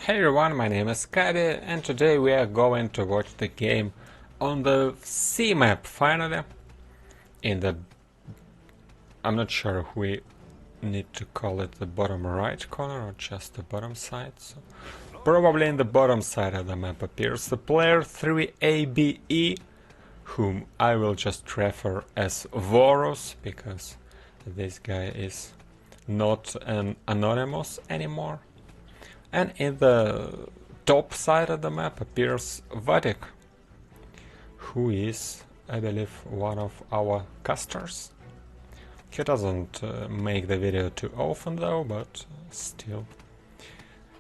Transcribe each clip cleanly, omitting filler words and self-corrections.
Hey everyone, my name is Kabi, and today we are going to watch the game on the C map finally. In the... I'm not sure if we need to call it the bottom right corner or just the bottom side. So probably in the bottom side of the map appears the player 3ABE, whom I will just refer as Vorus, because this guy is not an anonymous anymore. And in the top side of the map appears Vadik, who is, I believe, one of our casters. He doesn't make the video too often though, but still.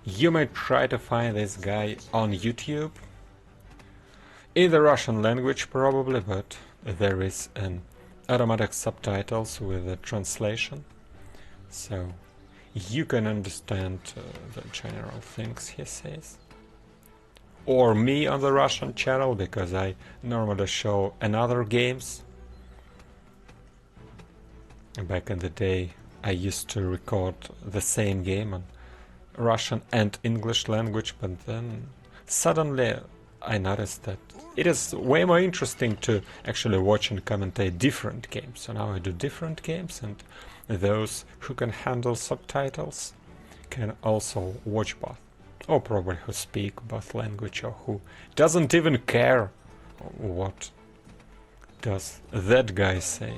You may try to find this guy on YouTube, in the Russian language probably, but there is an automatic subtitles with a translation, so you can understand the general things he says. Or me on the Russian channel, because I normally show another games. Back in the day I used to record the same game on Russian and English language, but then suddenly I noticed that it is way more interesting to actually watch and commentate different games. So now I do different games, and those who can handle subtitles can also watch both, or probably who speak both language, or who doesn't even care what does that guy say.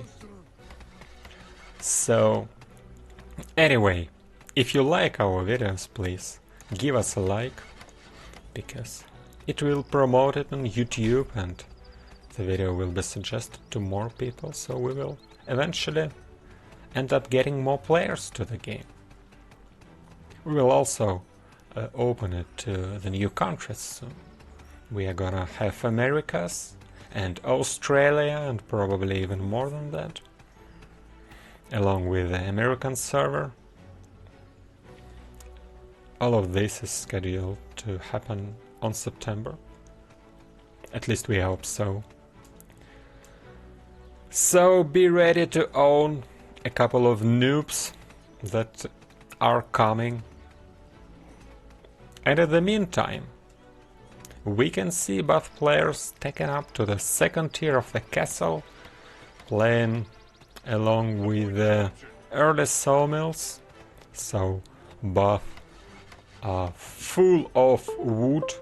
So anyway, if you like our videos, please give us a like, because it will promote it on YouTube and the video will be suggested to more people, so we will eventually end up getting more players to the game. We will also open it to the new countries soon. We are gonna have Americas and Australia and probably even more than that, along with the American server. All of this is scheduled to happen on September. At least we hope so. So be ready to own a couple of noobs that are coming. And in the meantime, we can see both players taken up to the second tier of the castle, playing along with the early sawmills. So both are full of wood.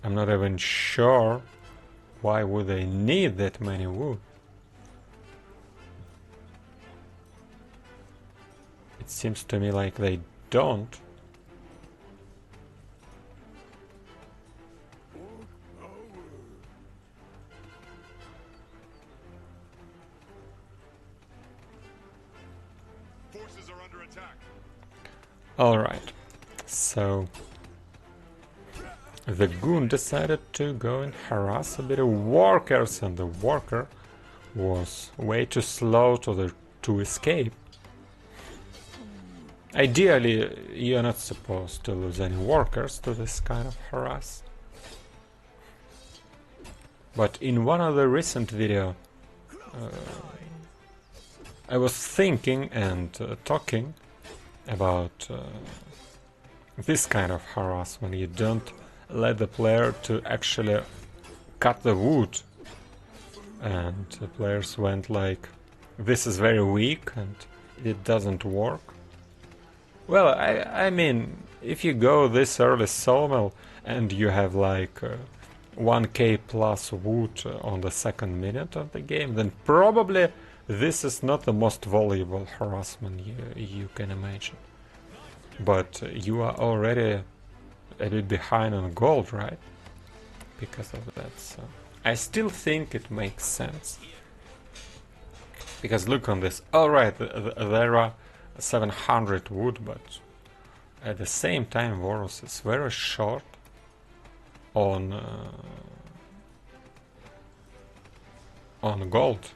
I'm not even sure why would they need that many wood. It seems to me like they don't. Forces are under attack. All right, so the goon decided to go and harass a bit of workers, and the worker was way too slow to escape. Ideally, you're not supposed to lose any workers to this kind of harass. But in one of the recent video, I was thinking and talking about this kind of harassment. You don't let the player to actually cut the wood, and the players went like, this is very weak and it doesn't work. Well, I mean, if you go this early sawmill and you have like 1k plus wood on the second minute of the game, then probably this is not the most valuable harassment you can imagine. But you are already a bit behind on gold, right? Because of that, so I still think it makes sense. Because look on this. Alright, there are 700 wood, but at the same time Vorus is very short on gold.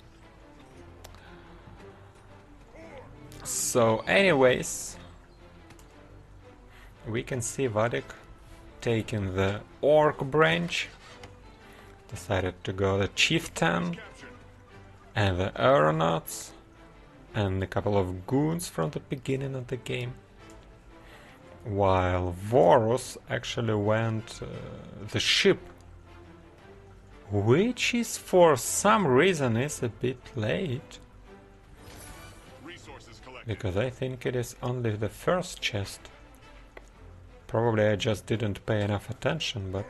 So anyways, we can see Vadik taking the orc branch, decided to go the chieftain and the aeronauts and a couple of goons from the beginning of the game. while Vorus actually went the ship, which is for some reason is a bit late, because I think it is only the first chest. Probably I just didn't pay enough attention, but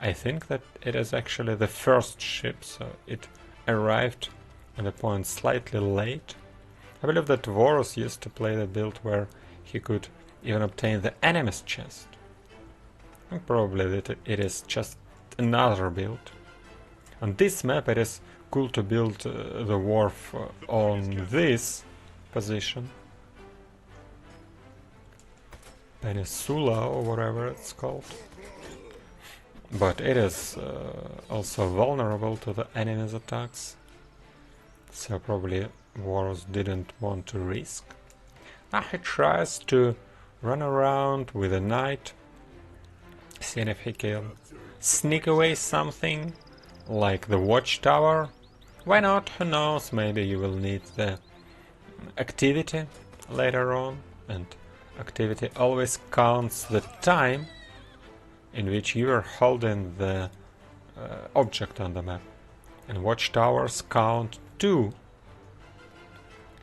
I think that it is actually the first ship, so it arrived at a point slightly late. I believe that Vorus used to play the build where he could even obtain the enemy's chest. And probably that it is just another build. On this map it is cool to build the wharf on this position. Peninsula or whatever it's called. But it is also vulnerable to the enemy's attacks. So probably Vorus didn't want to risk. Now he tries to run around with a knight, seeing if he can sneak away something like the watchtower. Why not? Who knows? Maybe you will need the activity later on, and activity always counts the time in which you are holding the object on the map. And watchtowers count too,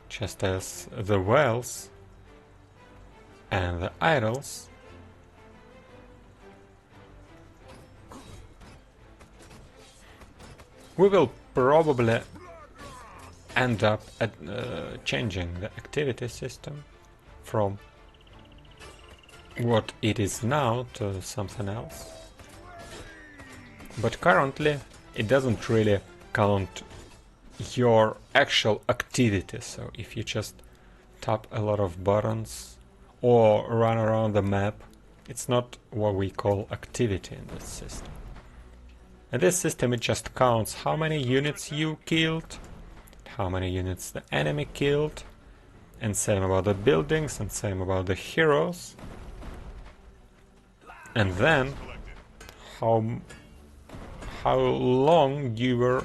just as the wells and the idols. We will probably end up at, changing the activity system from what it is now to something else. But currently it doesn't really count your actual activity, so if you just tap a lot of buttons or run around the map, it's not what we call activity in this system. In this system it just counts how many units you killed, how many units the enemy killed, and same about the buildings and same about the heroes. And then how long you were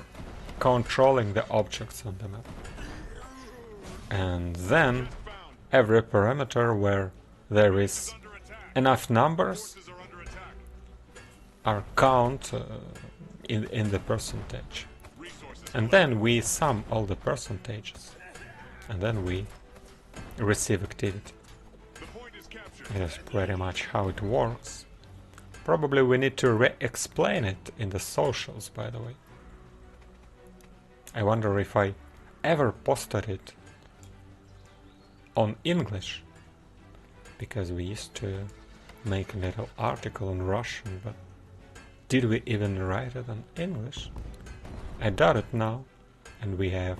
controlling the objects on the map. And then every parameter where there is enough numbers are counted in the percentage. And then we sum all the percentages, and then we receive activity. That's pretty much how it works. Probably we need to re-explain it in the socials, by the way. I wonder if I ever posted it on English, because we used to make a little article in Russian, but did we even write it in English? I doubt it now, and we have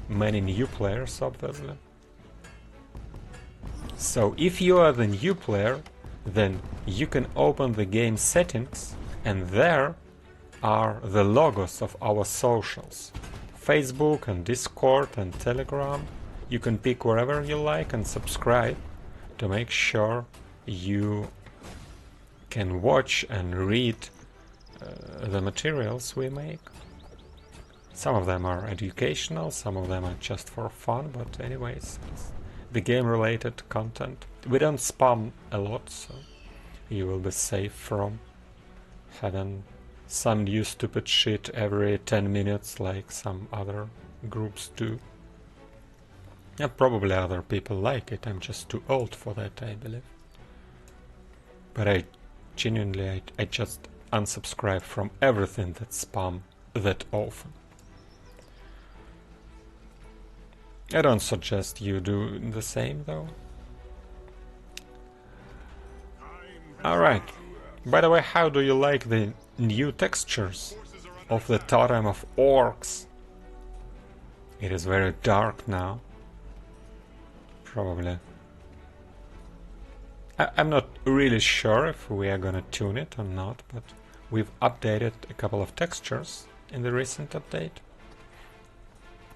many new players, obviously. So if you are the new player, then you can open the game settings, and there are the logos of our socials. Facebook and Discord and Telegram. You can pick wherever you like and subscribe to make sure you can watch and read the materials we make. Some of them are educational, some of them are just for fun, but anyways, it's the game-related content. We don't spam a lot, so you will be safe from having some new stupid shit every 10 minutes like some other groups do. And probably other people like it, I'm just too old for that, I believe. But I genuinely, I just unsubscribe from everything that spam that often. I don't suggest you do the same though. Alright. By the way, how do you like the new textures of the totem of orcs? It is very dark now. Probably. I'm not really sure if we are gonna tune it or not, but we've updated a couple of textures in the recent update.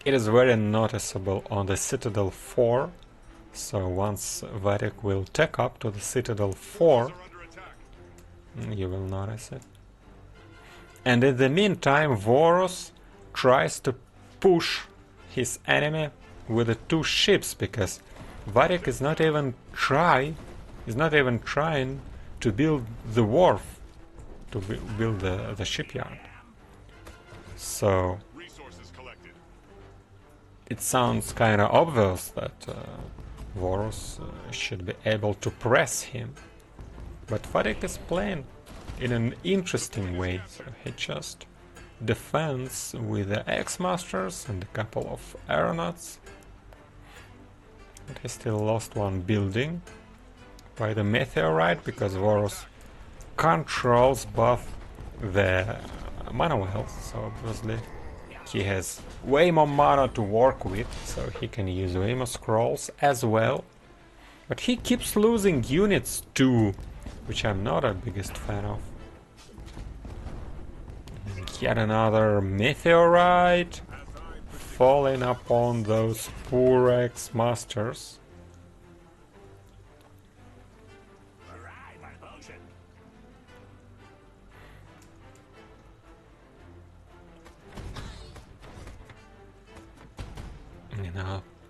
It is very noticeable on the Citadel 4, so once Vatic will take up to the Citadel 4, you will notice it. And in the meantime, Vorus tries to push his enemy with the two ships, because Vatic is not even try He's not even trying to build the wharf, to build the shipyard. So it sounds kind of obvious that Varus should be able to press him. But Vadik is playing in an interesting way. So he just defends with the X-Masters and a couple of aeronauts. But he still lost one building by the meteorite, because Varus controls both the mana wells, so obviously he has way more mana to work with, so he can use way more scrolls as well. But he keeps losing units too, which I'm not a biggest fan of. And yet another meteorite falling upon those poor X-Masters.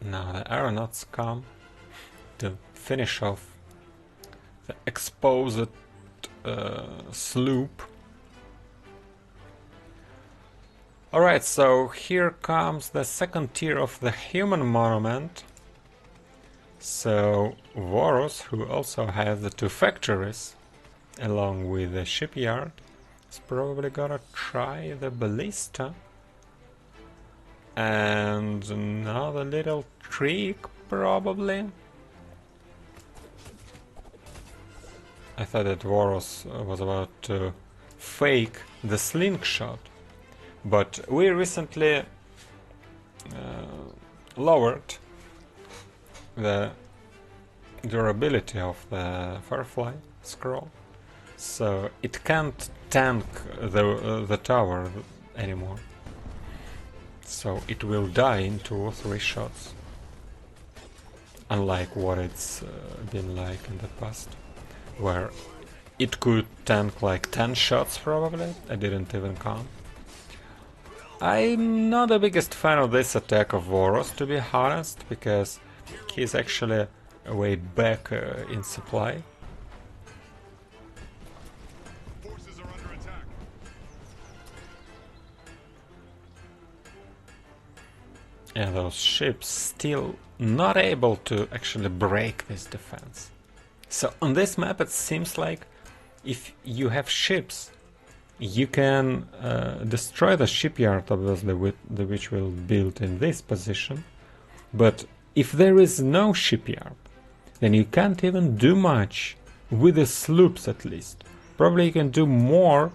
Now the aeronauts come to finish off the exposed sloop. Alright, so here comes the second tier of the human monument. So Varus, who also has the two factories along with the shipyard, is probably gonna try the ballista. And another little trick, probably. I thought that Varus was about to fake the slingshot, but we recently lowered the durability of the Firefly scroll, so it can't tank the tower anymore. So it will die in 2 or 3 shots, unlike what it's been like in the past, where it could tank like 10 shots probably. I didn't even count. I'm not the biggest fan of this attack of Varus, to be honest, because he's actually way back in supply. And those ships still not able to actually break this defense. So on this map it seems like if you have ships, you can destroy the shipyard, obviously, which will build in this position. But if there is no shipyard, then you can't even do much with the sloops, at least. Probably you can do more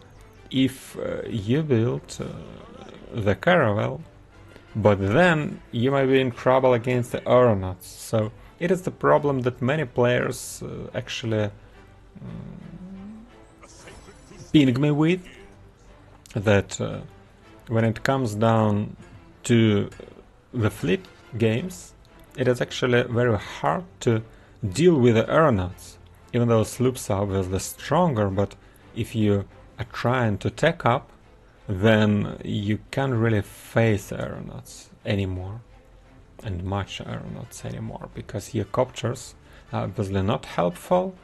if you build the caravel. But then you might be in trouble against the aeronauts. So it is the problem that many players actually ping me with, that when it comes down to the fleet games, it is actually very hard to deal with the aeronauts. Even though sloops are obviously stronger, but if you are trying to tech up, then you can't really face aeronauts anymore, and much aeronauts anymore, because helicopters are obviously not helpful,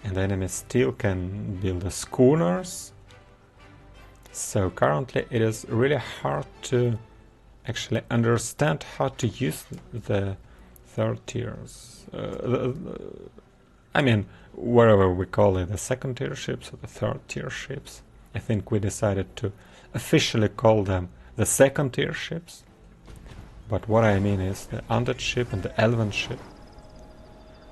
and the enemy still can build the schooners. So currently it is really hard to actually understand how to use the third tiers. I mean, wherever we call it, the second tier ships or the third tier ships. I think we decided to officially call them the second tier ships, but what I mean is the undead ship and the elven ship,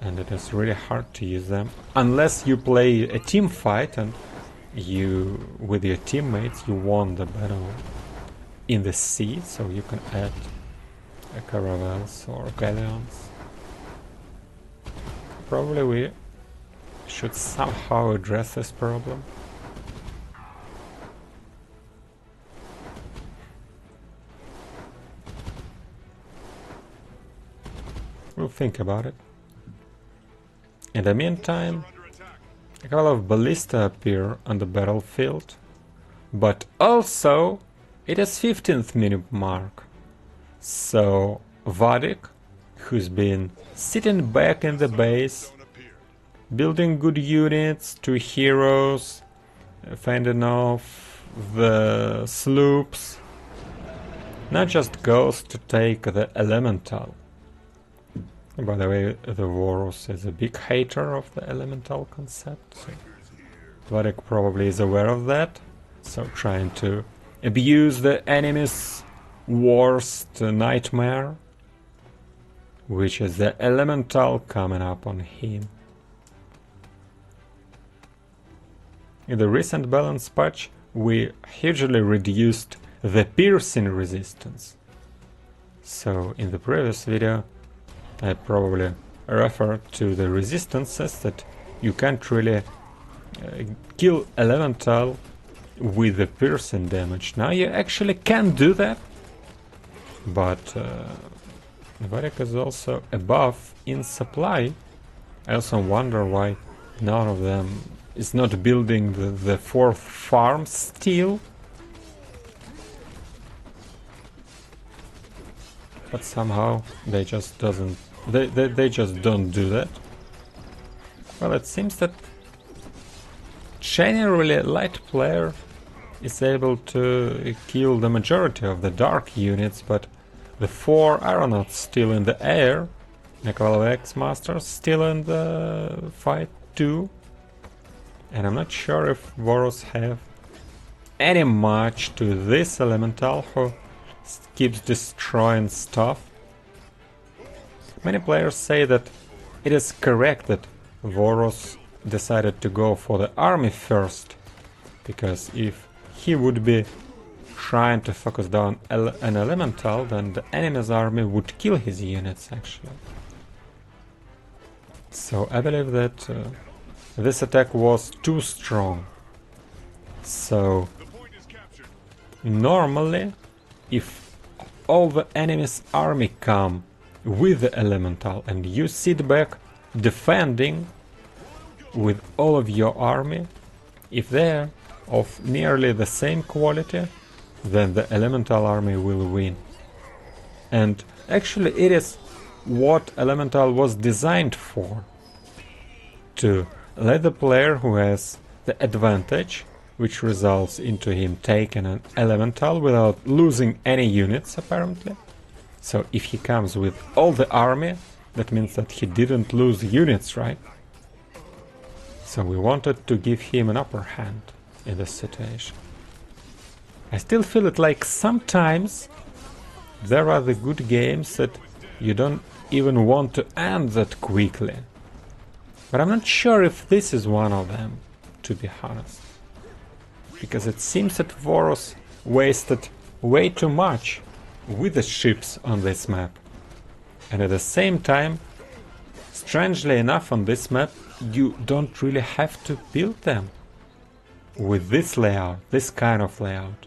and it is really hard to use them unless you play a team fight and you, with your teammates, you won the battle in the sea, so you can add caravels or galleons. Probably we should somehow address this problem. We'll think about it. In the meantime, a couple of ballista appear on the battlefield, but also it is 15th minute mark. So Vadik, who's been sitting back in the base, building good units, 2 heroes, fending off the sloops. Not just goes to take the elemental. By the way, the Varus is a big hater of the elemental concept, so Vladek probably is aware of that, so trying to abuse the enemy's worst nightmare, which is the elemental coming up on him. In the recent balance patch, we hugely reduced the piercing resistance. So in the previous video, I probably referred to the resistances that you can't really kill elemental with the piercing damage. Now you actually can do that, but Varek is also above in supply. I also wonder why none of them is not building the 4th farm still. But somehow they just they just don't do that. Well, it seems that generally light player is able to kill the majority of the dark units, but the 4 aeronauts still in the air, Necrolvex Masters still in the fight too. And I'm not sure if Varus have any match to this elemental who keeps destroying stuff. Many players say that it is correct that Varus decided to go for the army first, because if he would be trying to focus down an elemental, then the enemy's army would kill his units actually. So I believe that this attack was too strong. So normally, if all the enemy's army come with the elemental and you sit back defending with all of your army, if they're of nearly the same quality, then the elemental army will win. And actually it is what elemental was designed for, to let the player who has the advantage, which results into him taking an elemental without losing any units apparently. So if he comes with all the army, that means that he didn't lose units, right? So we wanted to give him an upper hand in this situation. I still feel it like sometimes there are the good games that you don't even want to end that quickly. But I'm not sure if this is one of them, to be honest. Because it seems that Varus wasted way too much with the ships on this map. And at the same time, strangely enough on this map, you don't really have to build them with this layout, this kind of layout.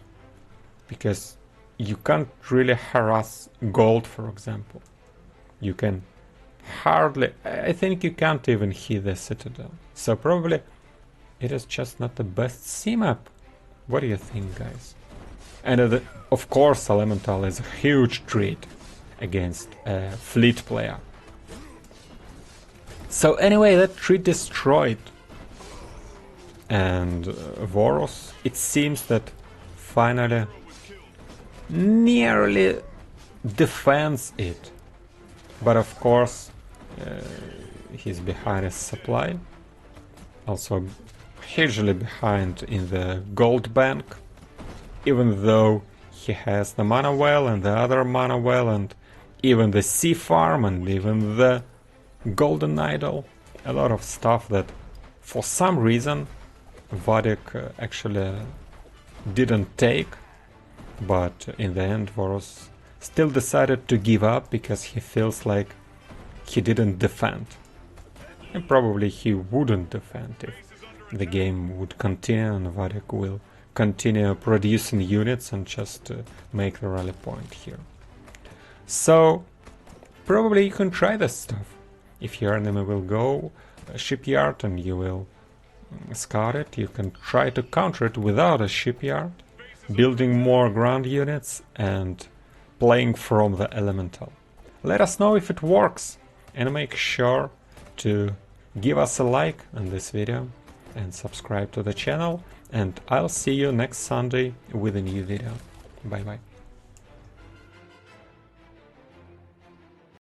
Because you can't really harass gold, for example. You can hardly, I think you can't even hit the citadel. So probably it is just not the best C map. What do you think, guys? And of course elemental is a huge threat against a fleet player. So anyway, that tree destroyed. And Varus, it seems that finally nearly defends it. But of course he's behind his supply. Also hugely behind in the gold bank. Even though he has the mana well and the other mana well and even the sea farm and even the golden idol. A lot of stuff that for some reason Vladek actually didn't take. But in the end Varus still decided to give up because he feels like he didn't defend. And probably he wouldn't defend if the game would continue and Vladek will continue producing units and just make the rally point here. So probably you can try this stuff. If your enemy will go shipyard and you will scout it, you can try to counter it without a shipyard, building more ground units and playing from the elemental. Let us know if it works and make sure to give us a like on this video and subscribe to the channel, and I'll see you next Sunday with a new video. Bye bye.